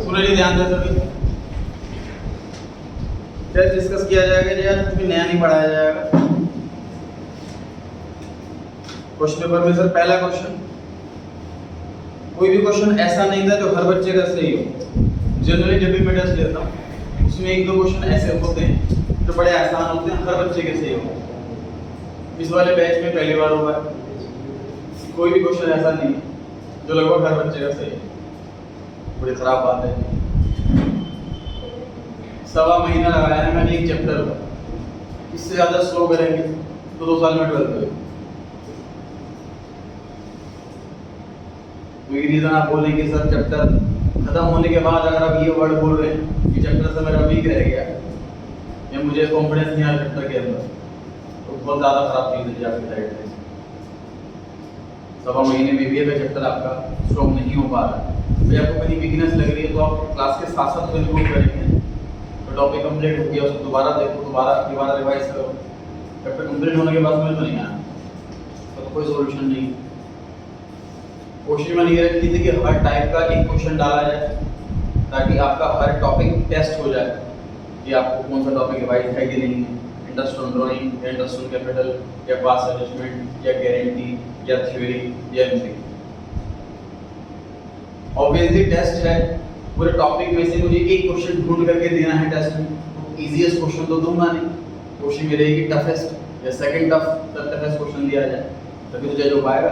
सुने जी, ध्यान से सभी। टेस्ट डिस्कस किया जाएगा जी, आज कुछ भी नया नहीं पढ़ाया जाएगा। क्वेश्चन पेपर में सर पहला क्वेश्चन, कोई भी क्वेश्चन ऐसा नहीं था जो हर बच्चे का सही हो। जनरली जब भी मैं टेस्ट लेता हूँ उसमें एक दो क्वेश्चन ऐसे होते हैं जो बड़े आसान होते हैं, हर बच्चे के सही हो। इस वाले बैच में पहली बार हुआ है, कोई भी क्वेश्चन ऐसा नहीं है जो लगभग हर बच्चे का सही है। बड़ी खराब बात है। सवा महीना लगाया है मैंने एक चैप्टर पर, इससे ज़्यादा स्लो करेंगे तो 2 साल में 12 करेंगे। कोई रीज़न आप बोलेंगे सर चैप्टर खत्म होने के बाद अगर आप ये वर्ड बोल रहे हैं कि चैप्टर से मेरा वीक रह गया या मुझे कॉन्फिडेंस नहीं आया चैप्टर के अंदर, तो बहुत ज़्यादा खराब चीज़ है आपकी साइड से। सवा महीने में भी अगर चैप्टर आपका स्ट्रॉन्ग नहीं हो पा रहा है, तो आपको कहीं वीकनेस लग रही है, तो आप क्लास के साथ साथ इम्प्रूव करेंगे। तो टॉपिक कंप्लीट हो गया, उसको दोबारा देखो, दोबारा रिवाइज करो। चैप्टर कंप्लीट होने के बाद समझ तो नहीं आया तो कोई सॉल्यूशन नहीं। कोशिश मैंने ये रखी थी कि हर टाइप का एक क्वेश्चन डाला जाए ताकि आपका हर टॉपिक टेस्ट हो जाए कि आपको कौन सा टॉपिक रिवाइज है कि नहीं है। इंटरेस्ट ऑन ड्राइंग या इंटरेस्ट ऑन कैपिटल या पास एडजस्टमेंट या गारंटी या थ्योरी या एमसीक्यू। ऑब्वियसली टेस्ट है, पूरे टॉपिक में से मुझे एक क्वेश्चन ढूंढ करके देना है टेस्ट में, तो इजीएस्ट क्वेश्चन तो दूंगा नहीं। कोशिश में रहेगी टफेस्ट या सेकंड टफेस्ट क्वेश्चन दिया जाए, तभी तो जज हो पाएगा।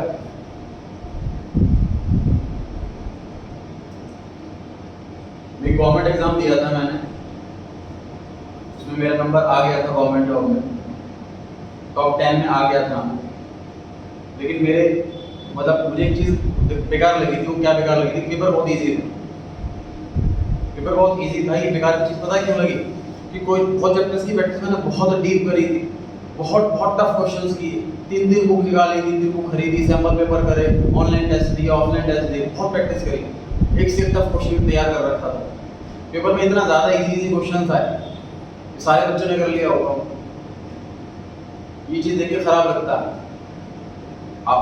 मैं गवर्नमेंट एग्जाम दिया था मैंने, उसमें मेरा नंबर आ गया था गवर्नमेंट जॉब में, टॉप 10 में आ गया था। लेकिन मेरे मतलब मुझे एक चीज़ बेकार लगी थी। वो क्या बेकार लगी थी? पेपर बहुत इजी था। पेपर बहुत इजी था। ये बेकार चीज़ पता क्यों लगी? कि कोई बहुत चैप्टर्स की प्रैक्टिस मैंने बहुत डीप करी थी, बहुत टफ क्वेश्चंस की। 3 दिन बुक निकाली, 3 दिन बुक खरीदी, सैम्पल पेपर करे, ऑनलाइन टेस्ट दिया, ऑफलाइन टेस्ट दिए, बहुत प्रैक्टिस करी। एक से एक टफ क्वेश्चन तैयार कर रखा था। पेपर में इतना ज़्यादा इजी क्वेश्चन आए, सारे बच्चों ने कर लिया होगा। ये चीज़ देख के खराब लगता है। आप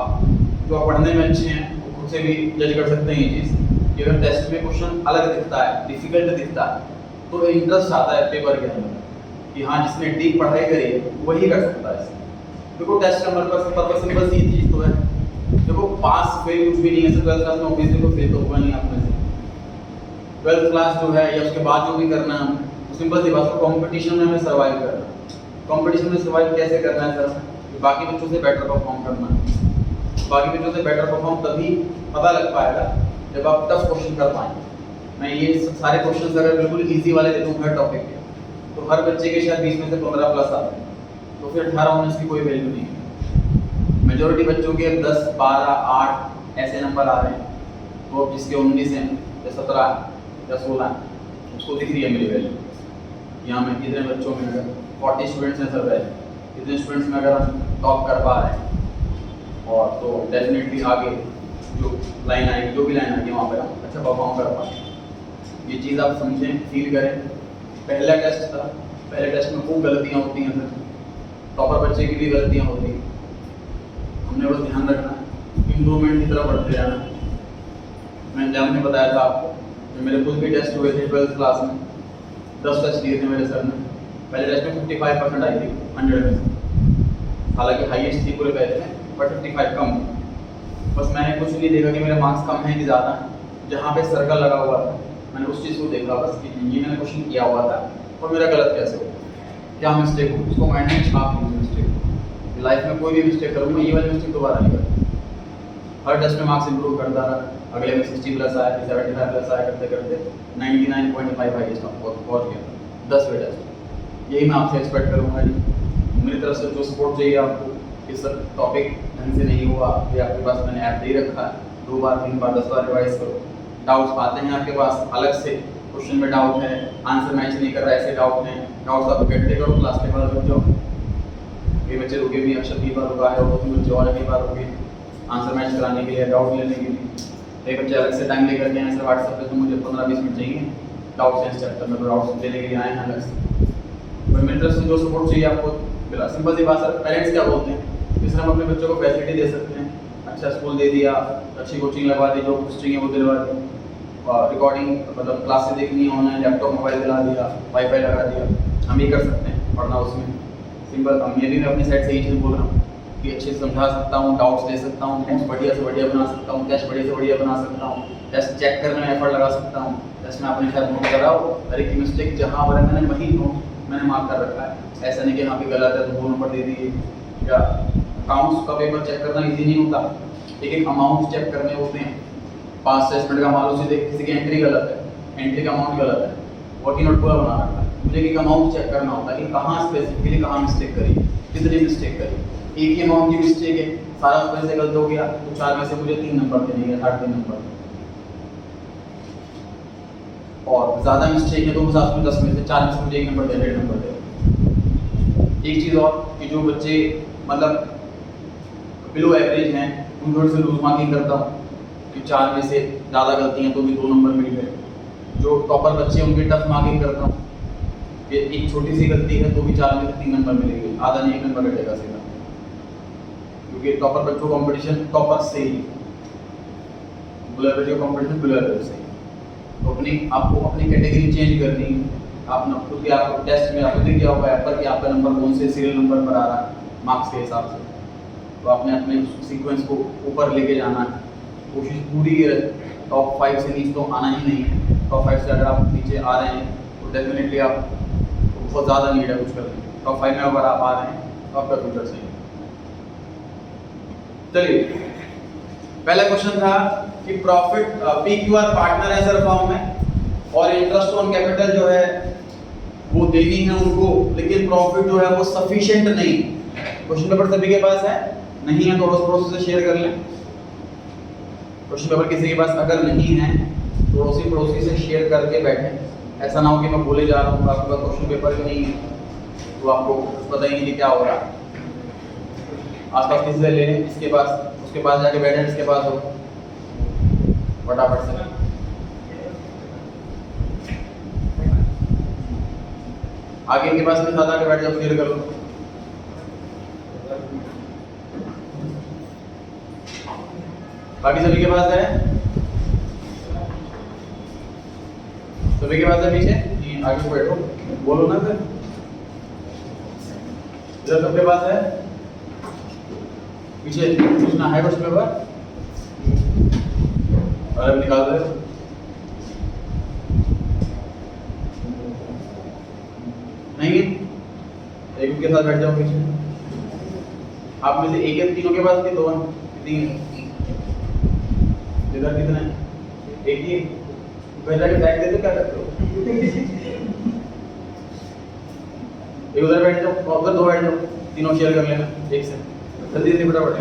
जो पढ़ने में अच्छे हैं वो खुद से भी जज कर सकते हैं ये चीज़ कि अगर टेस्ट में क्वेश्चन अलग दिखता है, डिफिकल्ट दिखता है, तो इंटरेस्ट आता है पेपर के अंदर कि हाँ जिसने डीप पढ़ाई करी है वही कर सकता है। देखो टेस्ट का पर्पस सिंपल सी चीज़ तो है। देखो पास फेल कुछ भी नहीं है। 12th क्लास में ऑब्वियसली कोई फेल तो हुआ नहीं आप में से। 12th क्लास जो है या उसके बाद जो भी करना है हमें, सिंपल सी बात है, कॉम्पिटिशन में हमें सर्वाइव करना है। कॉम्पिटिशन में सर्वाइव कैसे करना है सर? बाकी बच्चों से बेटर परफॉर्म करना है। बाकी बच्चों से बेटर परफॉर्म तभी पता लग पाएगा जब आप टफ क्वेश्चन कर पाएंगे। मैं ये सारे क्वेश्चन अगर बिल्कुल इजी वाले दे दूँ हर टॉपिक के, तो हर बच्चे के शायद 20 में से 15 प्लस आते हैं, तो फिर 18-19 की कोई वैल्यू नहीं है। मेजोरिटी बच्चों के 10, 12, 8 ऐसे नंबर आ रहे हैं, तो अब जिसके 19 हैं या 17 या 16 उसको दिख रही है मेरी वैल्यू। यहाँ में कितने बच्चों में अगर 40 स्टूडेंट्स हैं सर, कितने स्टूडेंट्स में अगर हम टॉप कर पा रहे हैं, और तो डेफिनेटली आगे जो लाइन आएगी, जो भी लाइन आएगी वहाँ पर हम अच्छा परफॉर्म कर पाएंगे। ये चीज़ आप समझें, फील करें। पहला टेस्ट था, पहले टेस्ट में खूब गलतियाँ होती हैं सर, टॉपर बच्चे की भी गलतियाँ होती हैं। हमने बस ध्यान रखना, इम्प्रूवमेंट की तरफ बढ़ते जाना। मैंने जब हमने बताया था आपको, जो मेरे खुद भी टेस्ट हुए थे 12th क्लास में, 10 टेस्ट दिए थे मेरे सर ने। पहले टेस्ट में 55% आई थी 100 में से, हालांकि हाईएस्ट थी पूरे बैच में, बट 55 कम। बस मैंने कुछ नहीं देखा कि मेरे मार्क्स कम हैं कि ज़्यादा हैं। जहाँ पे सर्कल लगा हुआ था मैंने उस चीज़ को देखा बस कि ये मैंने क्वेश्चन किया हुआ था और मेरा गलत कैसे हो, क्या मिस्टेक हो, उसको माइंड में छाप ली मिस्टेक। लाइफ में कोई भी मिस्टेक करूँगा, ये वाली मिस्टेक दोबारा नहीं करूँगा। हर टेस्ट में मार्क्स इंप्रूव करता रहा। अगले में 60 प्लस आया, 75 प्लस आया, करते करते 99.5 हाईएस्ट पहुँच गया 10वें टेस्ट। यही मैं आपसे एक्सपेक्ट करूँगा जी। मेरी तरफ से जो सपोर्ट चाहिए आपको कि सर टॉपिक ढंग से नहीं हुआ, या आपके पास मैंने ऐप दे रखा है, 2 बार 3 बार 10 बार रिवाइज करो। डाउट्स आते हैं आपके पास अलग से, क्वेश्चन में डाउट है, आंसर मैच नहीं कर रहा, ऐसे डाउट हैं, डाउट्स आप इकट्ठे करो, क्लास के बाद रुक जाओ। कई बच्चे रुके भी, अक्षर की बार रुका है, और 2-3 बच्चे और कई बार रुके आंसर मैच कराने के लिए, डाउट लेने के लिए। कई बच्चे अलग से टाइम लेकर के आए सर व्हाट्सएप पे, तो मुझे 15-20 मिनट चाहिए डाउट्स हैं इस चैप्टर में, तो डाउट्स लेने के लिए आए हैं अलग से। पर मेरी तरफ से जो सपोर्ट चाहिए आपको सिंपल सी बात है, पेरेंट्स क्या बोलते हैं, इस तरह हम अपने बच्चों को फैसिलिटी दे सकते हैं, अच्छा स्कूल दे दिया, अच्छी कोचिंग लगवा दी, जो कुछ चाहिए वो दिलवा दी, रिकॉर्डिंग मतलब क्लासेस देखनी है ऑनलाइन, लैपटॉप मोबाइल दिला दिया, वाईफाई लगा दिया, हम ये कर सकते हैं पढ़ना उसमें। सिंपल, अब मैं अपनी साइड से यही चीज़ बोल रहा हूँ कि अच्छे से समझा सकता हूँ, डाउट्स ले सकता हूँ, नोट्स बढ़िया से बढ़िया बना सकता हूँ, टेस्ट बढ़िया से बढ़िया बना सकता हूँ, टेस्ट चेक करने में एफर्ट लगा सकता हूँ, टेस्ट में अपने साथ नोट कर रहा हूँ, हर एक मिस्टेक जहाँ पर मैंने वही नोट मैंने मार्क कर रखा है। ऐसा नहीं कि हाँ भी गलत है तो 2 नंबर दे दिए। या अकाउंट्स का पेपर चेक करना ईजी नहीं होता, एक अमाउंट चेक करने होते हैं, 5 स्टेटमेंट का मान लो सीधे किसी की एंट्री गलत है, एंट्री का अमाउंट गलत है, वर्किंग नोट पूरा बना रखा है, मुझे एक अमाउंट चेक करना होता है कि कहाँ स्पेसिफिकली कहाँ मिस्टेक करी, कितनी मिस्टेक करी, एक ही अमाउंट की मिस्टेक है, सारा उसमें से गलत हो गया तो 4 में से मुझे 3 नंबर देने हैं, 3 नंबर, और ज़्यादा मिस्टेक है तो उस हिसाब से 10 में से 4 में से मुझे 1 नंबर दे, 1.5 नंबर दे। एक चीज़ और कि जो बच्चे मतलब बिलो एवरेज हैं उन थोड़ी सी लूज मार्किंग करता हूँ कि 4 में से ज़्यादा गलती हैं तो भी 2 नंबर मिल गए। जो टॉपर बच्चे उनकी टफ मार्किंग करता हूँ कि एक छोटी सी गलती है तो भी 4 में से 3 नंबर मिलेंगे, आधा नहीं 1 नंबर कटेगा सीधा, क्योंकि टॉपर बच्चों कॉम्पिटिशन टॉपर से ही, बिलो एवरेज का कॉम्पिटिशन बिलो एवरेज से ही। तो आपको अपनी कैटेगरी चेंज करनी है, आपने खुद के आपको टेस्ट में आपको दिया होगा ऐप पर कि आपका नंबर कौन से सीरियल नंबर पर आ रहा है मार्क्स के हिसाब से, तो आपने अपने सीक्वेंस को ऊपर लेके जाना है। कोशिश पूरी है टॉप 5 से नीचे तो आना ही नहीं है, टॉप 5 से अगर आप नीचे आ रहे हैं तो डेफिनेटली आप बहुत ज़्यादा नीड है कुछ करने, टॉप 5 में अगर आप आ रहे हैं तो आपका फ्यूचर सही है। चलिए, पहला क्वेश्चन था कि प्रॉफिट PQR पार्टनर है सर फॉर्म में और इंटरेस्ट ऑन कैपिटल जो है वो देनी है उनको, लेकिन प्रॉफिट जो है वो सफिशिएंट नहीं। क्वेश्चन पेपर सभी के पास है, नहीं है तो अड़ोस पड़ोसी से शेयर कर लें। क्वेश्चन पेपर किसी के पास अगर नहीं है तो अड़ोसी पड़ोसी से शेयर करके बैठे, ऐसा ना हो कि मैं बोले जा रहा हूँ आपके पास क्वेश्चन पेपर ही नहीं है तो आपको पता ही नहीं कि क्या हो रहा है। आसपास किसी से ले लें, इसके पास उसके पास जाके बैठे, इसके पास हो, फटाफट से। आगे इनके पास में साथ आके बैठ जाओ, क्लियर कर लो। बाकी सभी के पास है, सभी के पास है पीछे जी, आगे बैठो, बोलो ना सर। इधर सबके पास है, पीछे पूछना है क्वेश्चन पेपर, और अब निकाल रहे हो नहीं, एक के साथ बैठ जाओ पीछे। आप में से एक या तीनों के पास के 2 3 इधर कितने हैं? एक ही पहले के बैठ दे तो क्या करते हो? एक उधर बैठ जाओ, उधर 2 बैठ जाओ, तीनों शेयर कर लेना एक से, जल्दी जल्दी फटाफट।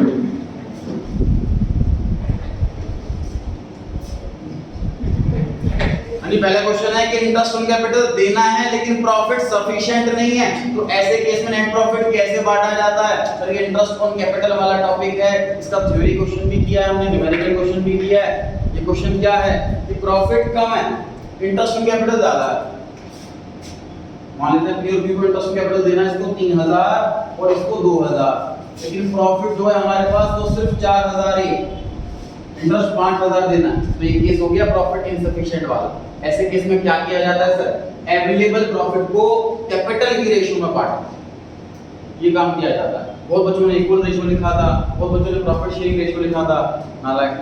पहला क्वेश्चन है कि इंटरेस्ट ऑन कैपिटल देना है लेकिन प्रॉफिट सफिशिएंट नहीं है, तो ऐसे केस में नेट प्रॉफिट कैसे बांटा जाता है? सर ये इंटरेस्ट ऑन कैपिटल वाला टॉपिक है, इसका थ्योरी क्वेश्चन भी किया है हमने, न्यूमेरिकल क्वेश्चन भी किया है। ये क्वेश्चन क्या है कि प्रॉफिट कम है, इंटरेस्ट ऑन कैपिटल ज्यादा है। मान लेते हैं प्योर व्यू को इंटरेस्ट ऑन कैपिटल देना है इसको 3000 और इसको 2000, लेकिन प्रॉफिट जो है हमारे पास तो सिर्फ 4000 ही, इंटरेस्ट 5000 देना है, तो ये केस हो गया प्रॉफिट इनसफिशिएंट वाला। ऐसे केस में क्या किया जाता है सर? अवेलेबल प्रॉफिट को कैपिटल की रेशियो में बांटना, ये काम किया जाता है। बहुत बच्चों ने इक्वल रेशियो लिखा था, बहुत बच्चों ने प्रॉफिट शेयरिंग रेशियो लिखा था, नालायक,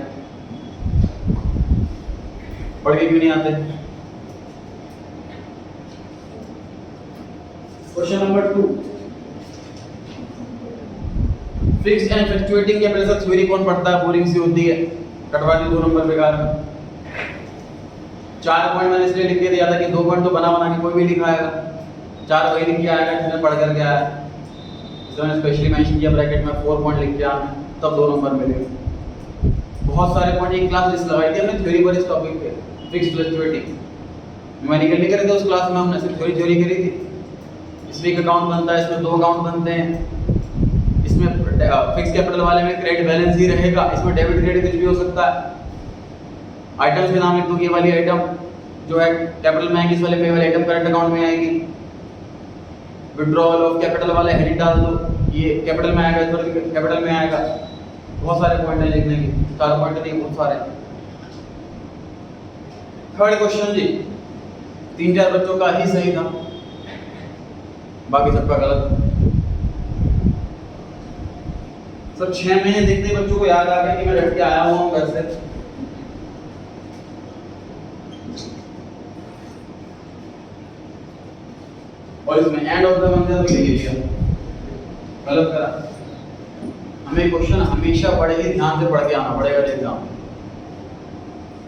पढ़ के क्यों नहीं आते? Question number 2, fixed and fluctuating capital theory कौन पढ़ता है? बोरिंग सी होती है, कटवा दी 2 नंबर बेकार में। 4 पॉइंट मैंने इसलिए लिख के दिया था कि 2 पॉइंट तो बना बना के कोई भी लिखाएगा, 4 वही लिख के आएगा जिसने पढ़ करके आया। इसलिए मैंने स्पेशली मेंशन किया ब्रैकेट में 4 पॉइंट लिख के आना, तब 2 नंबर मिलेंगे। बहुत सारे पॉइंट एक क्लास लिस्ट लगाई थी हमने थ्योरी पर इस टॉपिक पे, फिक्स्ड फ्लक्चुएटिंग न्यूमेरिकल नहीं करे थे उस क्लास में, हमने सिर्फ थ्योरी करी थी। इसमें एक अकाउंट बनता है, इसमें 2 अकाउंट बनते हैं, इसमें फिक्स कैपिटल वाले में क्रेडिट बैलेंस ही रहेगा, इसमें डेबिट क्रेडिट कुछ भी हो सकता है। आइटम्स के नाम लिख दूं, ये वाली आइटम जो है कैपिटल में आएगी, इस वाले पे वाली आइटम करंट अकाउंट में आएगी। विड्रॉवल ऑफ कैपिटल वाला हेडिंग डाल दो, ये कैपिटल में आएगा, इधर कैपिटल में आएगा। बहुत सारे पॉइंट हैं लिखने के, 4 पॉइंट नहीं बहुत सारे। थर्ड क्वेश्चन जी, 3-4 बच्चों का ही सही था, बाकी सबका गलत। सब 6 महीने देखते ही बच्चों को याद आ गया कि मैं रट के आया हुआ हूँ घर से। और इसमें एंड ऑफ द मंथ तो ये लिया, गलत करा। हमें क्वेश्चन हमेशा बड़े ही ध्यान से पढ़ के आना पड़ेगा एग्जाम।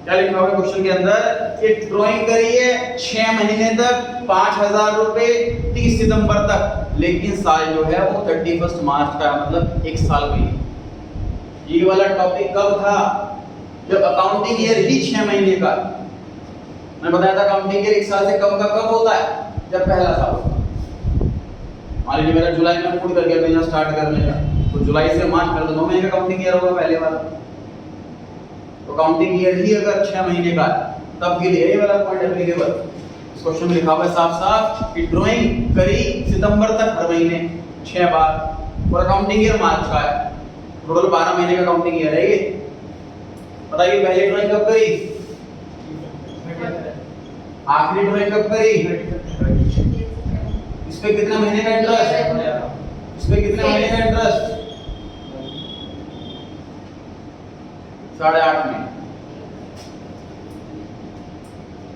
क्या लिखा हुआ है क्वेश्चन के अंदर? एक ड्राइंग करिए 6 महीने तक 5000 रुपए 30 सितंबर तक, लेकिन साल जो है वो 31 मार्च का, मतलब 1 साल के लिए। ये वाला टॉपिक कब था? जब अकाउंटिंग ईयर ही 6 महीने का। मैं बताया था अकाउंटिंग ईयर 1 साल से कम का कब होता है? जब पहला साल होता है। मान लीजिए मेरा जुलाई में मूड कर गया बिजनेस स्टार्ट करने का, तो जुलाई से मार्च में तो 9 महीने का अकाउंटिंग ईयर होगा पहले वाला। तो अकाउंटिंग ईयर ही अगर 6 महीने का तब के लिए ये वाला पॉइंट एप्लीकेबल। इस क्वेश्चन में लिखा हुआ है साफ साफ कि ड्राइंग करी सितंबर तक हर महीने 6 बार, और अकाउंटिंग ईयर मार्च का है। टोटल 12 महीने का अकाउंटिंग ईयर है ये। बताइए पहली ड्राइंग कब करी? आखिरी ड्राइंग कब करी? इस पे कितने महीने का इंटरेस्ट? इस पे कितने महीने का इंटरेस्ट? 8.5 महीने।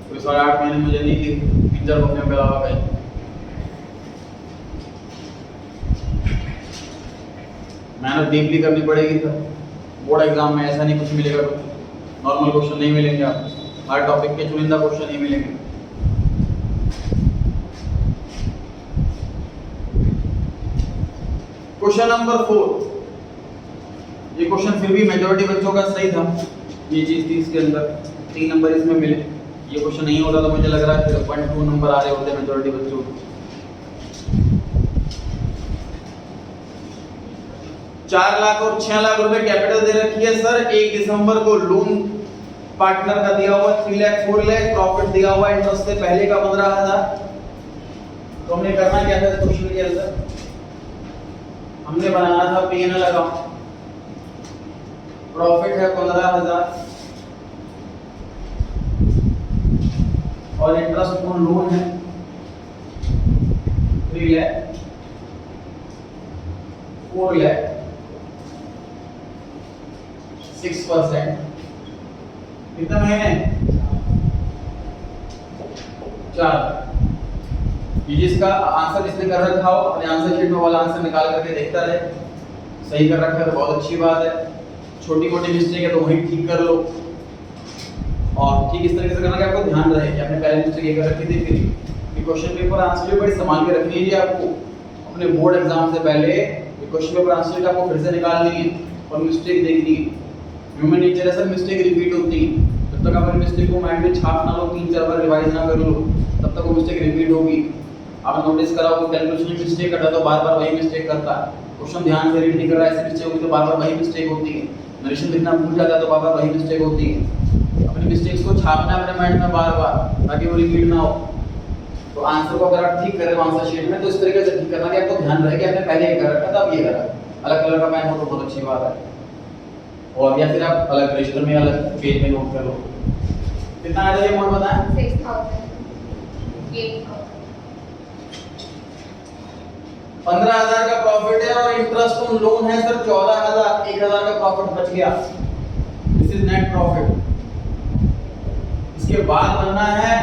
तो 8.5 महीने मुझे नहीं थी 3-4 महीने के अलावा कहीं। मेहनत डीपली करनी पड़ेगी सर। बोर्ड एग्जाम में ऐसा नहीं कुछ मिलेगा, कुछ नॉर्मल क्वेश्चन नहीं मिलेंगे आपको, हर टॉपिक के चुनिंदा क्वेश्चन ही मिलेंगे। क्वेश्चन नंबर 4, ये क्वेश्चन फिर भी मेजॉरिटी बच्चों का सही था। ये चीज थी इसके अंदर, 3 नंबर इसमें मिले। ये क्वेश्चन नहीं होता तो मुझे लग रहा है फिर 1-2 नंबर आ रहे होते मेजॉरिटी बच्चों को। 4 लाख और 6 लाख रुपए कैपिटल दे रखी है सर। 1 दिसंबर को लोन पार्टनर का दिया हुआ 3 लाख 4 लाख, प्रॉफिट दिया हुआ इंटरेस्ट से पहले का 15,000। तो हमने करना क्या था इस क्वेश्चन के अंदर? हमने बनाना था P&L अकाउंट। प्रॉफिट है 15,000 और इंटरेस्ट ऑन लोन है 3 लाख 4 लाख 6%। कितने महीने? 4। ये जिसका आंसर जिसने कर रखा हो अपने आंसर शीट में वाला आंसर निकाल करके देखता रहे। सही कर रखा है तो बहुत अच्छी बात है, छोटी मोटी मिस्टेक है तो वही ठीक कर लो। और ठीक इस तरीके से करना कि आपको ध्यान रहे कि आपने पहले मिस्टेक ये कर रखी थी। फिर ये क्वेश्चन पेपर आंसर शीट बड़ी संभाल के रखनी है आपको। अपने बोर्ड एग्जाम से पहले ये क्वेश्चन पेपर आंसर शीट आपको फिर से निकालनी है और मिस्टेक देखनी है। ह्यूमन नेचर है सर, मिस्टेक रिपीट होती है। जब तक अपनी मिस्टेक को माइंड में छाप ना लो, 3-4 बार रिवाइज ना कर लो, तब तक वो मिस्टेक रिपीट होगी। आप नोटिस कराओ कि कैलकुलेशन में मिस्टेक करता है तो बार-बार वही मिस्टेक करता है। क्वेश्चन ध्यान से रीड नहीं कर रहा है, ऐसी मिस्टेक होगी तो बार-बार वही मिस्टेक होती है। नरेशन लिखना भूल जाता है तो बार-बार वही मिस्टेक होती है। अपनी मिस्टेक्स को छापना अपने माइंड में बार-बार ताकि वो रिपीट ना हो। तो आंसर को अगर आप ठीक कर रहे हो आंसर शीट में तो इस तरीके से ठीक करना कि आपको ध्यान रहे कि आपने पहले ये कर रखा था, अब ये करा। अलग कलर का पेन हो तो बहुत अच्छी बात है, और या फिर आप अलग रजिस्टर में अलग पेज में नोट कर लो। कितना आया था ये अमाउंट बताएं? 15,000 का प्रॉफिट है और इंटरेस्ट ऑन लोन है सर 14,000। 1,000 का प्रॉफिट बच गया। This is net profit. इसके बाद बनना है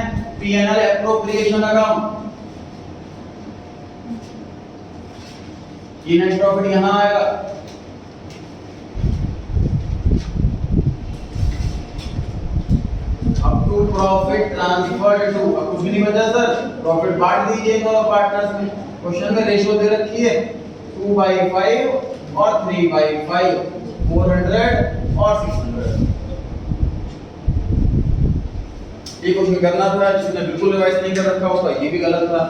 P&L एप्रोप्रिएशन अकाउंट। ये नेट प्रॉफिट यहां आएगा। अब टू प्रॉफिट ट्रांसफर्ड टू, अब कुछ भी नहीं बचा सर, प्रॉफिट बांट दीजिए दोनों पार्टनर्स में। क्वेश्चन में रेशियो दे रखी है 2/5 और 3/5, 400 और 600। ये क्वेश्चन करना था, जिसने बिल्कुल रिवाइज नहीं कर रखा उसका ये भी गलत था।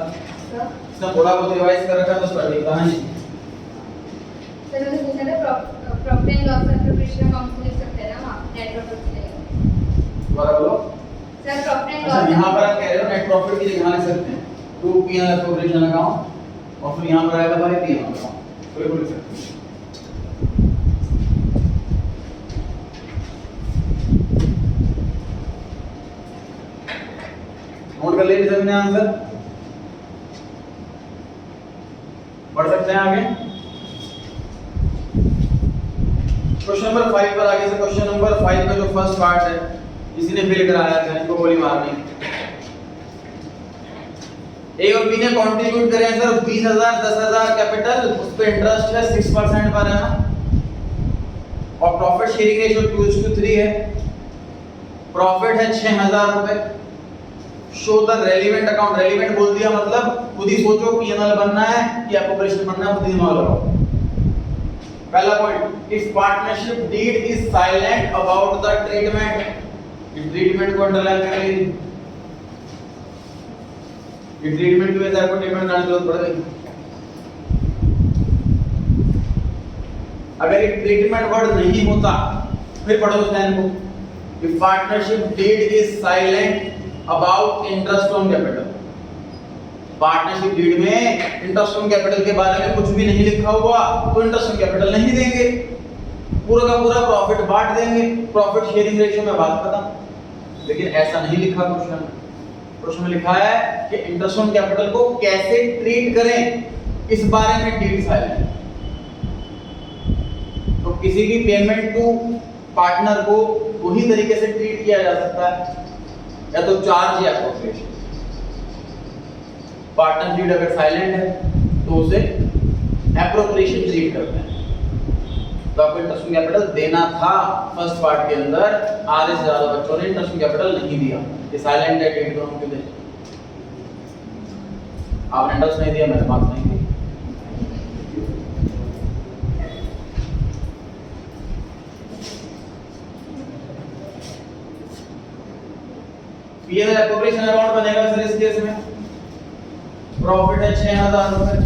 इसने थोड़ा बहुत रिवाइज कर रखा तो उसका ठीक था। हां जी सर, मैंने पूछा था profit and loss appropriation account को लिख सकते हैं ना आप, नेट प्रॉफिट की जगह। दोबारा बोलो सर। प्रॉफिट एंड अच्छा, लॉस यहां पर आप कह रहे हो नेट प्रॉफिट की जगह लिख सकते हैं 2 P&L एप्रोप्रिएशन अकाउंट और फिर यहाँ पर आएगा भाई 3 होगा, तो ये बोल सकते हैं। नोट कर लीजिए सबने आंसर, पढ़ सकते हैं आगे। क्वेश्चन नंबर 5 पर आगे से क्वेश्चन नंबर 5 का जो फर्स्ट पार्ट है किसी ने फेल कराया था, इनको गोली मारनी। ए और बी ने कंट्रीब्यूट करे हैं सर 20,000 10,000 कैपिटल, उस पे इंटरेस्ट है 6% पर एनम और प्रॉफिट शेयरिंग रेशियो 2:3 है। प्रॉफिट है 6,000 रुपए। Show the relevant account, relevant बोल दिया मतलब खुद ही सोचो पीएनएल बनना है कि ऑपरेशन बनना है, खुद ही दिमाग लगाओ। पहला point, if partnership deed is silent about the treatment, इस ट्रीटमेंट को अंडरलाइन कर लीजिए। ये ट्रीटमेंट की वजह से आपको ट्रीटमेंट करने की जरूरत पड़ गई। अगर ये ट्रीटमेंट वर्ड नहीं होता फिर पढ़ो उस लाइन को, if partnership deed is silent about interest on capital. Partnership deed में इंटरेस्ट ऑन कैपिटल के बारे में कुछ भी नहीं लिखा हुआ तो इंटरेस्ट ऑन कैपिटल नहीं देंगे, पूरा का पूरा प्रॉफिट बांट देंगे, प्रॉफिट शेयरिंग रेशियो में बात खत्म। लेकिन ऐसा नहीं लिखा क्वेश्चन, क्वेश्चन में लिखा है कि इंटरेस्ट ऑन कैपिटल को कैसे ट्रीट करें इस बारे में डीड साइलेंट। तो किसी भी पेमेंट टू पार्टनर को वही तरीके से ट्रीट किया जा सकता है, या तो चार्ज या एप्रोप्रिएशन। पार्टनर डीड अगर साइलेंट है तो उसे एप्रोप्रिएशन ट्रीट करते हैं। तो आपको इंटरेस्ट ऑन कैपिटल देना था फर्स्ट पार्ट के अंदर, आधे से ज्यादा बच्चों ने इंटरेस्ट ऑन कैपिटल नहीं दिया, ये साइलेंट है ट्रीट करो क्यों दे। आपने इंटरेस्ट नहीं दिया, मैंने मार्क्स नहीं दिया। पीएनएल एप्रोप्रिएशन अकाउंट बनेगा सर इस केस में। प्रॉफिट है 6,000 रुपए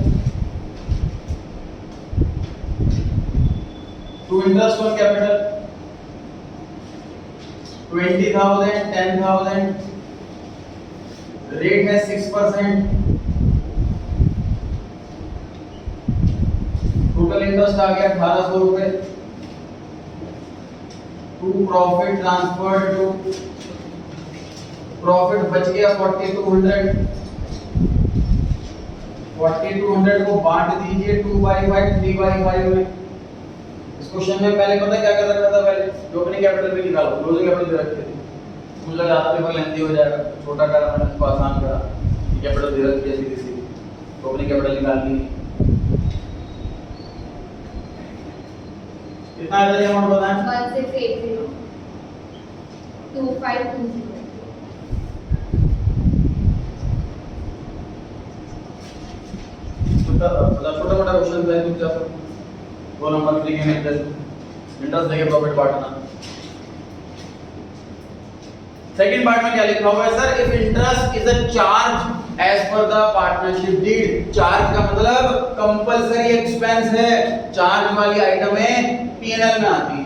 to interest on capital 20,000 10,000, rate है 6%, टोटल इंटरेस्ट आ गया 1,800 रुपए। To profit transfer to, profit बच गया 4,200, 4,200 को बांट दीजिए 2/5 3/5 में। इस क्वेश्चन में पहले पता क्या कर रखा था, पहले जो ओपनिंग कैपिटल भी निकालो, क्लोजिंग कैपिटल दे रखे थे। मुझे लगा ज्यादा पेपर लेंथी हो जाएगा, छोटा करा मैंने इसको आसान करा, कैपिटल दे रखी है सीधी सीधी, तो ओपनिंग कैपिटल निकालनी है। कितना आया था अमाउंट बताएं? 1680 2520। छोटा मोटा क्वेश्चन है कुछ जैसा, दो नंबर फ्री के इंटरेस्ट देके प्रॉफिट बांटना। सेकंड पार्ट में क्या लिखा हुआ है sir, if interest is a charge as per the partnership deed. Charge का मतलब कंपलसरी एक्सपेंस है, चार्ज वाली आइटमें पीएनएल में आती है।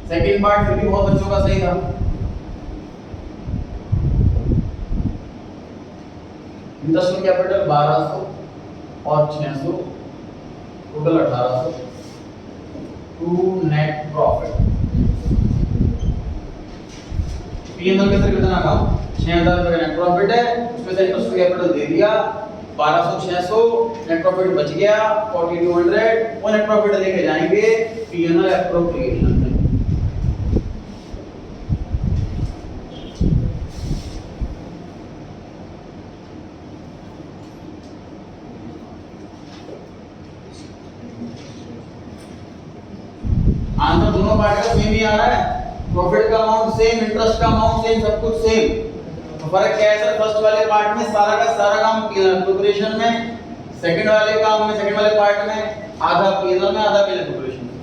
सेकंड पार्ट फिर भी बहुत बच्चों का सही था। इंटरेस्ट ऑन कैपिटल 1200 और 600, total 1800 to net profit. PNL में सर कितना काम, 6,000 रुपए नेट प्रॉफिट है, उसमें से इंटरेस्ट ऑन कैपिटल दे दिया 1200 600, नेट प्रॉफिट बच गया 4,200, वो नेट प्रॉफिट लेके जाएंगे पीएनएल एप्रोप्रिएशन में। आंसर दोनों पार्ट का सेम ही आ रहा है, प्रॉफिट का अमाउंट सेम, इंटरेस्ट का अमाउंट सेम, सब कुछ सेम। तो फर्क क्या है सर, फर्स्ट वाले पार्ट में सारा का सारा काम प्रिपरेशन में, सेकंड वाले काम में, सेकंड वाले पार्ट में आधा पीएनएल में आधा प्रिपरेशन में।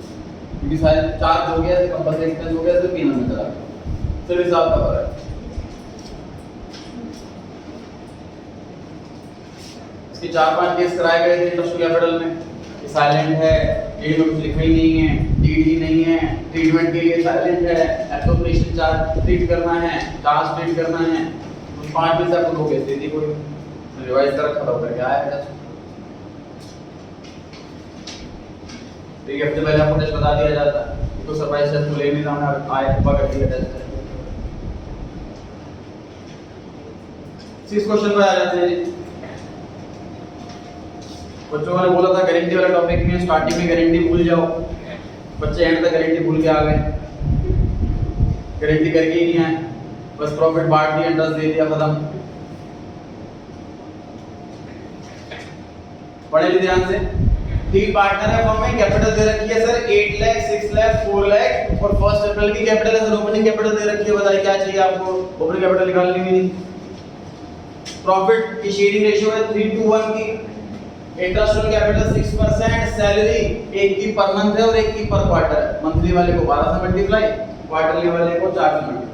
क्योंकि सारे चार्ज हो गया, कंपलसरी एक्सपेंस हो गया, तो पीएनएल में चला गया, सिर्फ हिसाब का फर्क है। इसके 4-5 केस कराए गए थे इंटरेस्ट कैपिटल में, साइलेंट है, डीड में कुछ लिखा ही नहीं है, डीड ही नहीं है, ट्रीटमेंट के लिए साइलेंट है, एप्रोप्रिएशन चार्ज ट्रीट करना है, चार्ज ट्रीट करना है, तो इस 5 में से आपको 2 केस दे दी कोई रिवाइज कर रखा था करके आया टेस्ट। एक हफ्ते पहले आपको टेस्ट बता दिया जाता है तो सरप्राइज टेस्ट तो ले नहीं रहा हूं आया हुआ कर दिया टेस्ट। इस क्वेश्चन पे आ जाते हैं। बच्चों ने बोला था गारंटी वाला टॉपिक में स्टार्टिंग में गारंटी भूल जाओ, बच्चे एंड तक गारंटी भूल के आ गए, गारंटी करके ही नहीं आए, बस प्रॉफिट बांट दिया इंटरेस्ट दे दिया खत्म। पढ़े ली ध्यान से। 3 पार्टनर है फर्म में, कैपिटल दे रखी है सर 8 लाख 6 लाख 4 लाख और फर्स्ट अप्रैल की कैपिटल है सर, ओपनिंग कैपिटल दे रखी है। बताइए क्या चाहिए आपको, ओपनिंग कैपिटल निकालनी भी नहीं। प्रॉफिट की शेयरिंग रेशियो है 3:1 की, इंटरेस्ट ऑन कैपिटल 6%, सैलरी एक की पर मंथ है और एक की पर क्वार्टर है। मंथली वाले को 12 से मल्टीप्लाई, क्वार्टरली वाले को 4 से मल्टीप्लाई।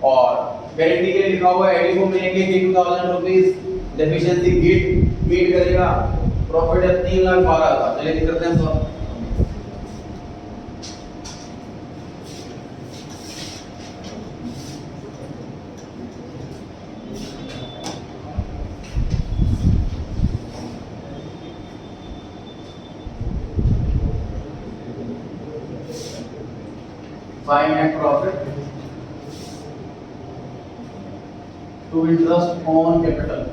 और गारंटी के लिए लिखा हुआ है एडी को मिलेंगे 2000 रुपीस, डेफिशिएंसी मीट करेगा, प्रॉफिट है 3,12,000। चलिए करते हैं solve. Find net profit to interest on capital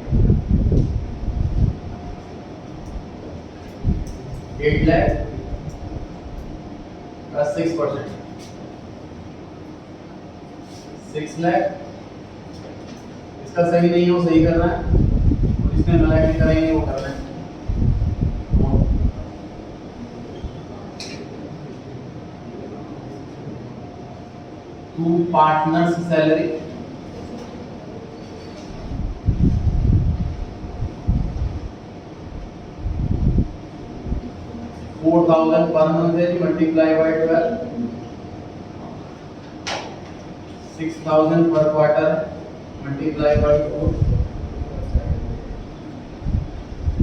8 lakh plus 6%, 6 lakh. इसका सही नहीं है वो सही करना है और इसमें नलायक नहीं करेंगे वो करना है। To partners salary $4,000 per month है, मल्टीप्लाई बाय 12, 6,000 पर क्वार्टर मल्टीप्लाई बाय 4।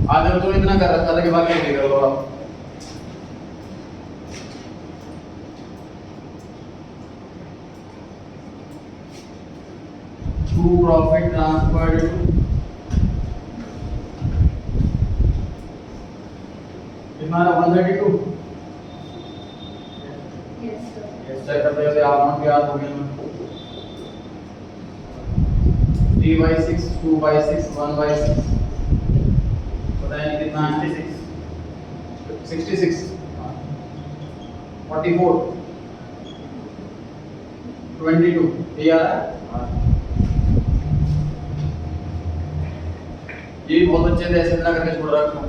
आगे तो इतना कर रखा था कि बाकी नहीं कर लो आप। टू प्रॉफिट ट्रांसफर्ड हमारा 132। Yes sir. यस चेक करते हैं आप नोट याद हो गया। 3/6 2/6 1/6 पता नहीं कितना है 66 44 22 ये आ रहा है। ये बहुत अच्छे से ऐसे ना करके छोड़ रखा।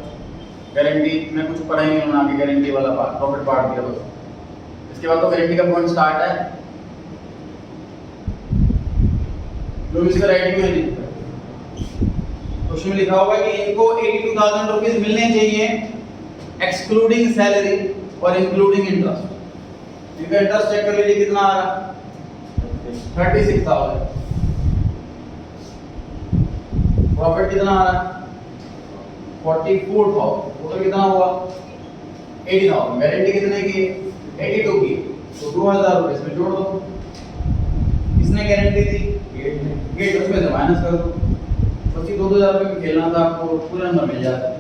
गारंटी में कुछ पढ़ा ही नहीं उन्होंने आगे, गारंटी वाला पार्ट प्रॉफिट पार्ट दिया बस। इसके बाद तो गारंटी का पॉइंट स्टार्ट है जो इसका राइटिंग में लिखा है। क्वेश्चन में लिखा हुआ है कि इनको 82,000 रुपीस मिलने चाहिए एक्सक्लूडिंग सैलरी और इंक्लूडिंग इंटरेस्ट। इनका इंटरेस्ट चेक कर लीजिए कितना आ रहा है 36,000। प्रॉफिट कितना आ रहा है 44,000। टोटल कितना हुआ 80,000। गारंटी कितने की 82 की, तो 2,000 रुपए इसमें जोड़ दो। किसने गारंटी दी 8 उसमें से माइनस कर दो। बस ये 2,000 रुपए में खेलना था आपको, पूरा नंबर मिल जाता है।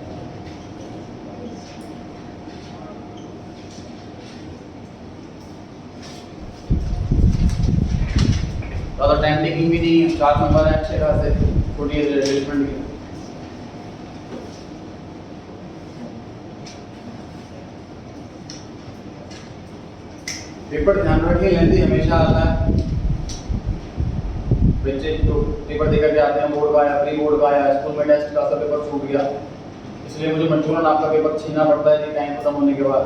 ज़्यादा टाइम टेकिंग भी नहीं है, 4 नंबर है अच्छे खासे, छोटी एडजस्टमेंट की। पेपर ध्यान रखिए, लेंथी हमेशा आता है। बच्चे तो पेपर देकर के आते हैं, बोर्ड का आया, प्री बोर्ड का आया, स्कूल में टेस्ट का सब पेपर छूट गया, इसलिए मुझे मजबूरन आपका पेपर छीनना पड़ता है टाइम खत्म होने के बाद,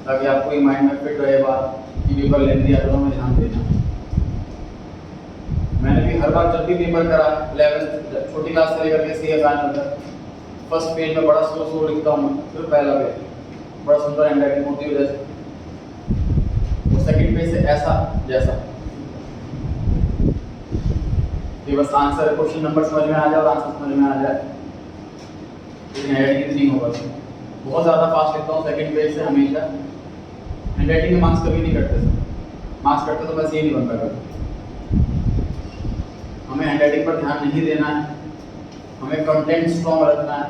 ताकि आपको ये माइंड में फिट रहे बात कि पेपर लेंथी आता है, में ध्यान देना। मैंने भी हर बार जब भी पेपर करा 11th छोटी क्लास से लेकर के सी फाइनल तक, फर्स्ट पेज में बड़ा स्लो लिखता हूँ, फिर पहला पेज बड़ा सुंदर हैंडराइटिंग होती है जैसे, सेकंड पेज से ऐसा जैसा। ये बस आंसर क्वेश्चन नंबर समझ में आ जाए और आंसर समझ में आ जाए, लेकिन हैंडराइटिंग नहीं होगा। बहुत ज़्यादा फास्ट लिखता हूँ सेकंड पेज से हमेशा। हैंडराइटिंग में मार्क्स कभी नहीं कटते सर, मार्क्स कटते तो बस ये नहीं बनता कभी। हमें हैंडराइटिंग पर ध्यान नहीं देना है, हमें कंटेंट स्ट्रॉन्ग रखना है,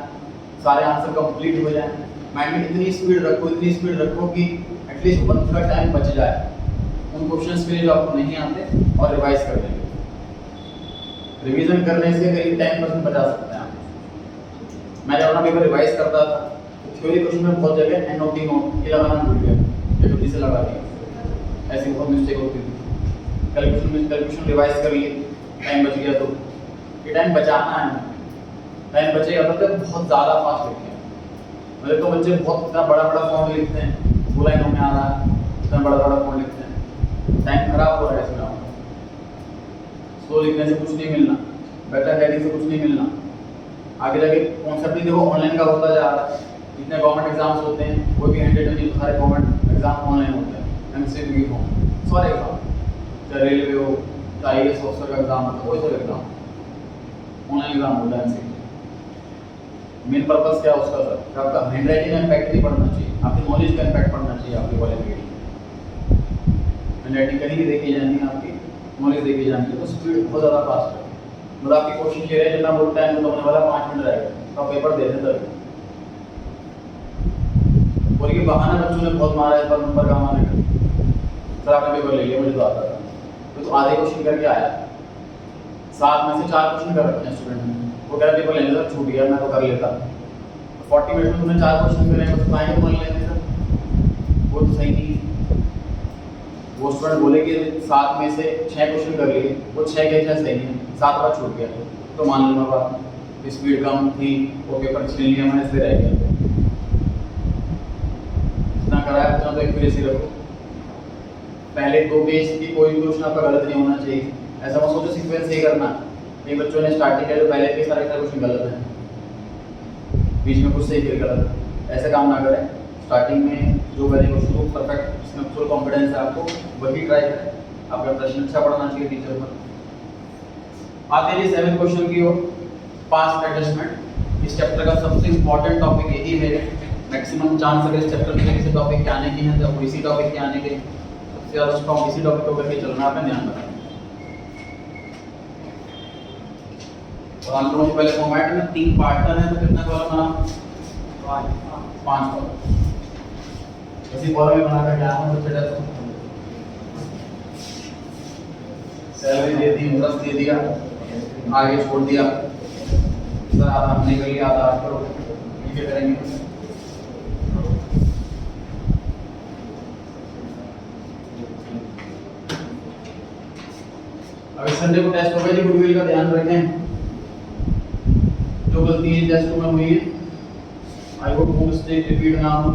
सारे आंसर कंप्लीट हो जाए। माइंड में इतनी स्पीड रखो कि एटलीस्ट 1/3 टाइम बच जाए उन क्वेश्चंस के लिए जो आपको नहीं आते, और रिवाइज कर लेंगे। रिवीजन करने से करीब 10% बचा सकते हैं आप। मैं जब अपना पेपर रिवाइज करता था तो थ्योरी क्वेश्चन में बहुत जगह एनओटी नोट ये लगाना भूल गया, ये जल्दी से लगा दिया, ऐसी बहुत मिस्टेक होती थी। कैलकुलेशन रिवाइज कर लिए, टाइम बच गया, तो ये टाइम बचाना है। टाइम बचेगा तो बहुत ज़्यादा फास्ट लिखें। मेरे तो बच्चे बहुत इतना बड़ा बड़ा फॉर्म लिखते हैं, 2 लाइनों में आ रहा है, इतना बड़ा बड़ा फॉर्म लिखते हैं, टाइम खराब हो रहा है इसमें। स्लो लिखने से कुछ नहीं मिलना, बेटर राइटिंग से कुछ नहीं मिलना। आगे जाके कॉन्सेप्ट ही देखो ऑनलाइन का होता जा रहा है। जितने गवर्नमेंट एग्जाम्स होते हैं, कोई भी हैंडेड नहीं, सारे गवर्नमेंट एग्जाम ऑनलाइन होते हैं। एमसीक्यू की फॉर्म, सारे एग्जाम, चाहे रेलवे हो, चाहे आईएएस ऑफिसर का एग्जाम हो, कोई सा एग्जाम ऑनलाइन एग्जाम होता है। एमसीक्यू मेन पर्पस क्या है उसका सर, कि आपका हैंडराइटिंग का इम्पैक्ट नहीं पड़ना चाहिए, आपकी नॉलेज का इम्पैक्ट पड़ना चाहिए, आपकी क्वालिफिकेशन। हैंडराइटिंग कहीं भी देखी जानी है, आपकी नॉलेज देखी जानी है, तो स्पीड बहुत ज़्यादा फास्ट है। मतलब आपकी कोशिश ये है जितना बहुत टाइम तो होने वाला 5 मिनट रहेगा, तो आप पेपर दे दें तभी। और ये बहाना बच्चों ने बहुत मारा है इस बार नंबर का हमारे का। सर आपने पेपर ले लिया, मुझे तो आता था, तो आधे क्वेश्चन करके आया, 7 में से 4 क्वेश्चन कर रखे हैं स्टूडेंट ने। वो कह रहा पेपर लेने सर छूट गया, मैं तो कर लेता। 40 मिनट में तुमने 4 क्वेश्चन करे, तो आएंगे मान लेते सर, वो तो सही नहीं। वो स्टूडेंट बोले कि 7 में से 6 क्वेश्चन कर लिए, वो 6 के 6 सही है, 7 बार छूट गया, तो मान लूँगा बात, स्पीड कम थी, वो पेपर छीन लिया मैंने, इसलिए रह गया। जितना कराया उतना तो एक्यूरेसी रखो। पहले 2 पेज की कोई भी क्वेश्चन आपका गलत नहीं होना चाहिए। ऐसा मत सोचो सीक्वेंस ही करना। ये बच्चों ने स्टार्टिंग किया तो पहले के सारे क्वेश्चन गलत हैं, बीच में कुछ सही फिर गलत, ऐसे काम ना करें। स्टार्टिंग में जो पहले क्वेश्चन को परफेक्ट, जिसमें फुल कॉन्फिडेंस है आपको, वही ट्राई करें। आपका प्रश्न अच्छा पढ़ना चाहिए टीचर पर। आते हैं 7 क्वेश्चन की ओर, पास्ट एडजस्टमेंट। इस चैप्टर का सबसे इंपॉर्टेंट टॉपिक यही है। मैक्सिमम चांस अगर इस चैप्टर में किसी टॉपिक के आने की है तो इसी टॉपिक के आने के, सबसे ज़्यादा स्ट्रॉन्ग इसी टॉपिक को करके चलना, आपने ध्यान रखना। और हम लोगों के पहले फॉर्मेट में 3 पार्टनर हैं, तो कितना कॉलम बना? 5 कॉलम। इसी कॉलम में बनाकर क्या हम बच्चे टेस्ट सैलरी दे दी, इंटरेस्ट दे दिया, आगे छोड़ दिया, सर आधा हमने कर लिया, आधा आप करो, ये करेंगे। अभी संडे को टेस्ट होगा जी, गुडविल का ध्यान रखें। जो गलती टेस्ट में हुई है, आई होप वो मिस्टेक रिपीट ना हो।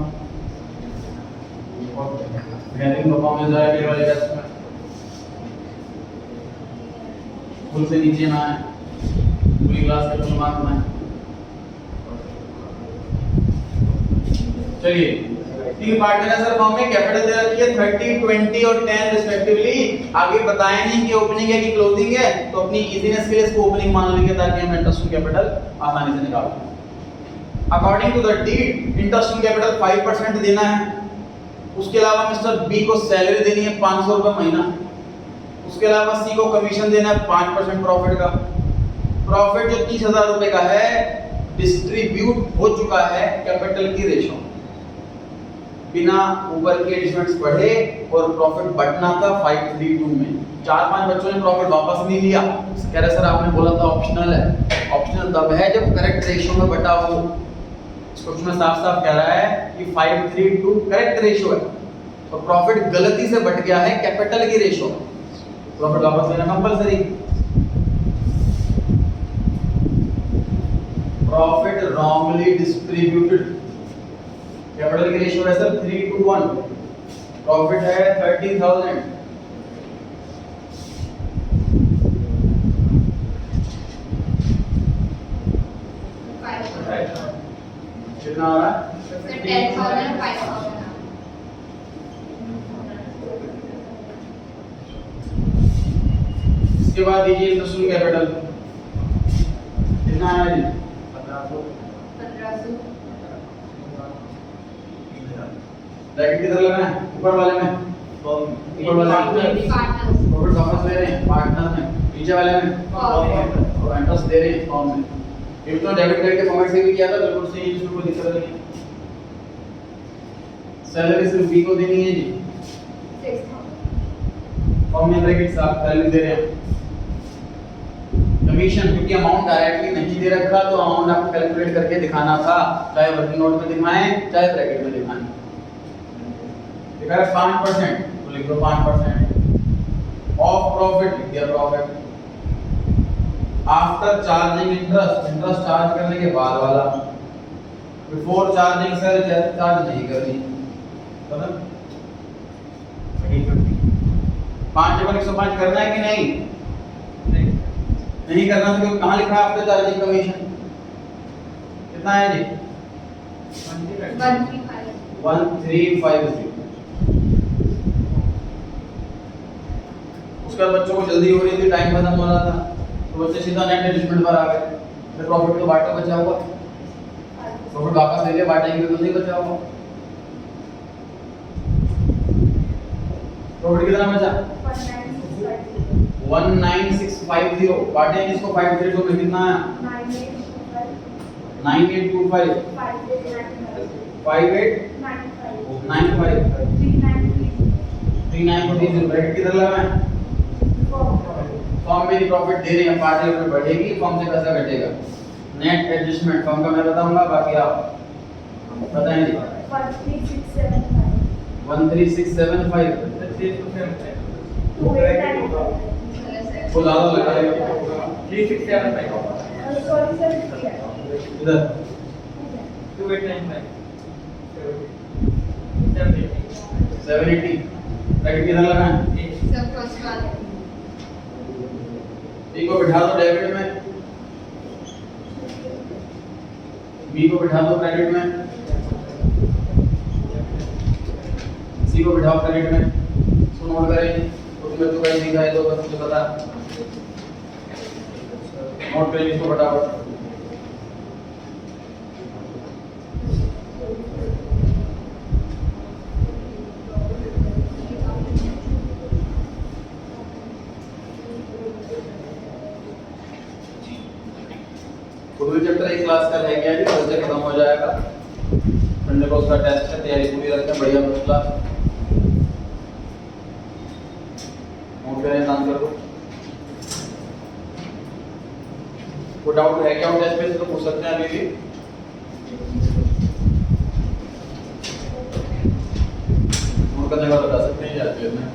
बेहतरीन परफॉर्मेंस आए अगले वाले टेस्ट में, फुल से नीचे ना आए, पूरी क्लास के फुल मार्क्स ना आए। चलिए 3 पार्टनर है सर फॉर्म में, कैपिटल दे रखी है 30, 20 और 10 रिस्पेक्टिवली। आगे बताया नहीं कि ओपनिंग है कि क्लोजिंग है, तो अपनी इजीनेस के लिए इसको ओपनिंग मान लेंगे ताकि हम इंटरेस्ट ऑन कैपिटल आसानी से निकाल लें। According to the deed interest on capital 5% देना है। उसके अलावा मिस्टर बी को सैलरी देनी है 500 रुपए महीना। उसके अलावा सी को कमीशन देना है 5% प्रॉफिट का। प्रॉफिट जो 30,000 रुपए का है डिस्ट्रीब्यूट हो चुका है कैपिटल की रेशो, बिना ऊपर के एडजस्टमेंट्स बढ़े, और प्रॉफिट बढ़ना था 532 में। 4-5 बच्चों ने प्रॉफिट वापस नहीं लिया, कह रहे सर आपने बोला था ऑप्शनल है। ऑप्शनल तब है जब करेक्ट रेशियो में बटा हो। इस क्वेश्चन में साफ साफ कह रहा है कि 532 करेक्ट रेशियो है, तो प्रॉफिट गलती से बढ़ गया है कैपिटल की रेशियो, प्रॉफिट वापस लेना compulsory. Profit wrongly distributed, capital की रेशियो है सर 3:1, प्रॉफिट है 30,000। कितना आ रहा है? 10,000 5,000। इसके बाद दीजिए इंटरेस्ट ऑन कैपिटल कितना है जी? 1500। ब्रैकेट किधर लगाना है? ऊपर वाले में ऊपर वाले में पार्टनर्स प्रॉफिट वापस ले रहे हैं पार्टनर में, नीचे वाले में और इंटरेस्ट दे रहे हैं फॉर्म में। ये तो डेबिट क्रेडिट के फॉर्मेट से भी किया था, बिल्कुल सही है, इसमें कोई दिक्कत नहीं है। सैलरी सिर्फ बी को देनी है जी, 6000 फॉर्म में ब्रैकेट साफ सैलरी दे रहे हैं। कमीशन क्योंकि अमाउंट डायरेक्टली नहीं दे रखा तो अमाउंट आपको कैलकुलेट करके दिखाना था, चाहे वर्किंग नोट में दिखाएं चाहे ब्रैकेट में दिखाएं। दिखा रहा 5% तो लिख दो 5% ऑफ प्रॉफिट, लिख दिया profit. After charging interest, interest charge करने के बाद वाला, बिफोर चार्जिंग सर चार्ज नहीं करनी, समझ? 5/105 करना है कि नहीं? नहीं करना तो क्यों, कहाँ लिखा है आफ्टर चार्जिंग कमीशन? कितना है जी? 1350। उसके बाद बच्चों को जल्दी हो रही थी, टाइम खत्म हो रहा था, तो बच्चे सीधा नेट एडजस्टमेंट पर आ गए। फिर प्रॉफिट तो बाटा बचा हुआ, प्रॉफिट वापस ले लिया, बांटेंगे तो नहीं बचा हुआ। प्रॉफिट कितना बचा? 19650। बांटेंगे इसको 532 में, कितना आया? 9825 5895 3940। ब्रैकेट किधर लगाएं? फॉर्म में ही प्रॉफिट दे रहे हैं, पार्टी में बढ़ेगी, फॉर्म से पैसा घटेगा। नेट एडजस्टमेंट फॉर्म का मैं बताऊंगा, बाकी आप बताएं जी। 13675 वो ज्यादा लगा है 3675 इधर 2895 780। ब्रैकेट किधर लगाएं? सब फर्स्ट वाले ए को बिठा दो डेबिट में, बी को बिठा दो क्रेडिट में, सी को बिठाओ क्रेडिट में। इसको नोट करें, तो बच्चों का ही दिखाए, तो बच्चों को पता नोट करें इसको फटाफट। पूरी चैप्टर एक क्लास का रह गया है, कल से खत्म हो जाएगा। संडे को उसका टेस्ट है, तैयारी पूरी रखते हैं, बढ़िया फर्स्ट क्लास। नोट करें आंसर को। कोई डाउट है क्या टेस्ट पे से तो पूछ सकते हैं अभी भी। नोट करने का बता सकते हैं या फिर में